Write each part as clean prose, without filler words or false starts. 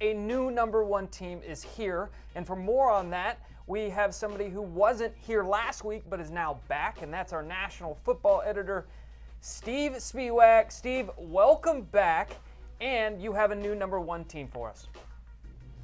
a new #1 team is here. And for more on that, we have somebody who wasn't here last week but is now back, and that's our national football editor, Steve Spiewak. Steve, welcome back, and you have a new #1 team for us.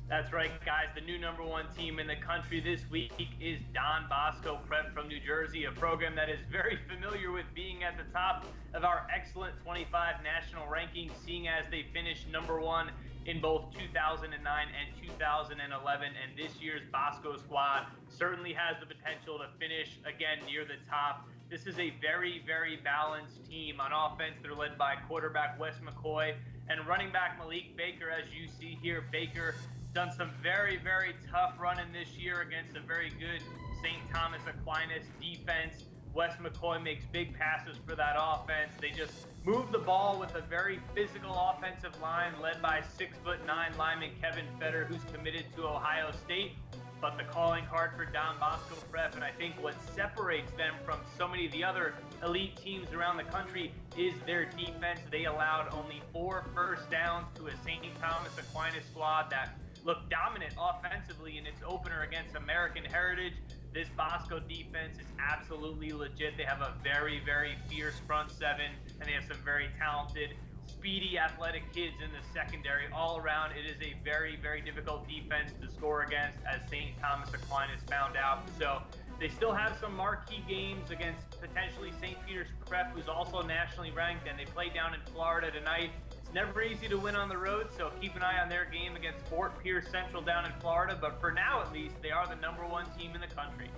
That's right, guys. The new #1 team in the country this week is Don Bosco Prep from New Jersey, a program that is very familiar with being at the top of our excellent 25 national rankings, seeing as they finished #1 in both 2009 and 2011. And this year's Bosco squad certainly has the potential to finish again near the top. This is a very, very balanced team. On offense, they're led by quarterback Wes McCoy and running back Malik Baker, as you see here. Baker done some very, very tough running this year against a very good St. Thomas Aquinas defense. Wes McCoy makes big passes for that offense. They just move the ball with a very physical offensive line led by 6'9" lineman Kevin Fetter, who's committed to Ohio State. But the calling card for Don Bosco Prep, and I think what separates them from so many of the other elite teams around the country, is their defense. They allowed only 4 first downs to a St. Thomas Aquinas squad that looked dominant offensively in its opener against American Heritage. This Bosco defense is absolutely legit. They have a very, very fierce front seven, and they have some very talented, speedy, athletic kids in the secondary. All around, it is a very, very difficult defense to score against, as St. Thomas Aquinas found out. So they still have some marquee games against potentially St. Peter's Prep, who's also nationally ranked, and they play down in Florida tonight. It's never easy to win on the road, so keep an eye on their game against Fort Pierce Central down in Florida. But for now, at least, they are the #1 team in the country.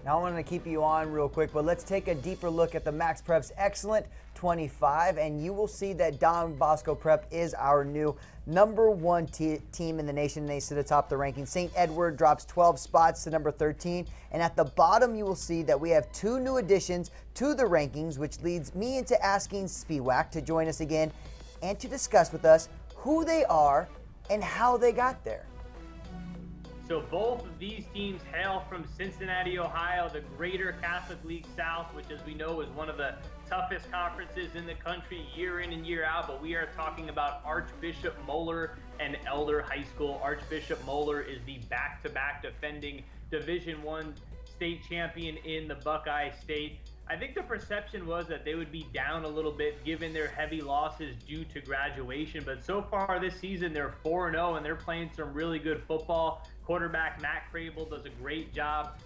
Now I want to keep you on real quick, but let's take a deeper look at the MaxPreps Excellent 25, and you will see that Don Bosco Prep is our new #1 team in the nation. They sit atop the ranking. St. Edward drops 12 spots to #13, and at the bottom you will see that we have 2 new additions to the rankings, which leads me into asking Spiewak to join us again and to discuss with us who they are and how they got there. So both of these teams hail from Cincinnati, Ohio, the Greater Catholic League South, which, as we know, is one of the toughest conferences in the country year in and year out. But we are talking about Archbishop Moeller and Elder High School. Archbishop Moeller is the back-to-back defending Division I state champion in the Buckeye State. I think the perception was that they would be down a little bit given their heavy losses due to graduation, but so far this season they're 4-0 and they're playing some really good football. Quarterback Matt Crable does a great job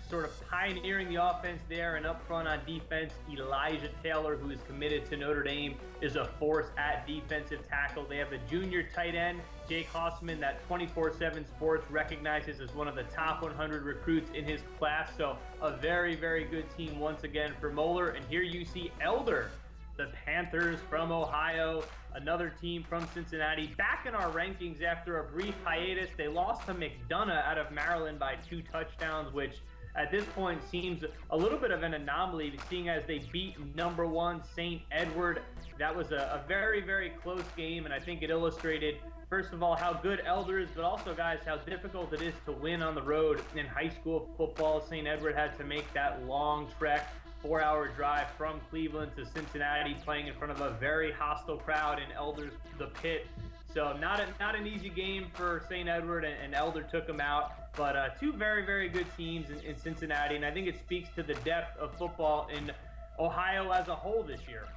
sort of pioneering the offense there, and up front on defense, Elijah Taylor, who is committed to Notre Dame, is a force at defensive tackle. They have a junior tight end, Jake Hossman, that 24/7 Sports recognizes as one of the top 100 recruits in his class. So a very, very good team once again for Moeller. And here you see Elder, the Panthers from Ohio, another team from Cincinnati, back in our rankings after a brief hiatus. They lost to McDonough out of Maryland by 2 touchdowns, which at this point seems a little bit of an anomaly, seeing as they beat #1 St. Edward. That was a very, very close game, and I think it illustrated, first of all, how good Elder is, but also, guys, how difficult it is to win on the road in high school football. St. Edward had to make that long trek, 4-hour drive from Cleveland to Cincinnati, playing in front of a very hostile crowd in Elder's The Pit. So not an easy game for St. Edward, and Elder took them out. But 2 very, very good teams in Cincinnati, and I think it speaks to the depth of football in Ohio as a whole this year.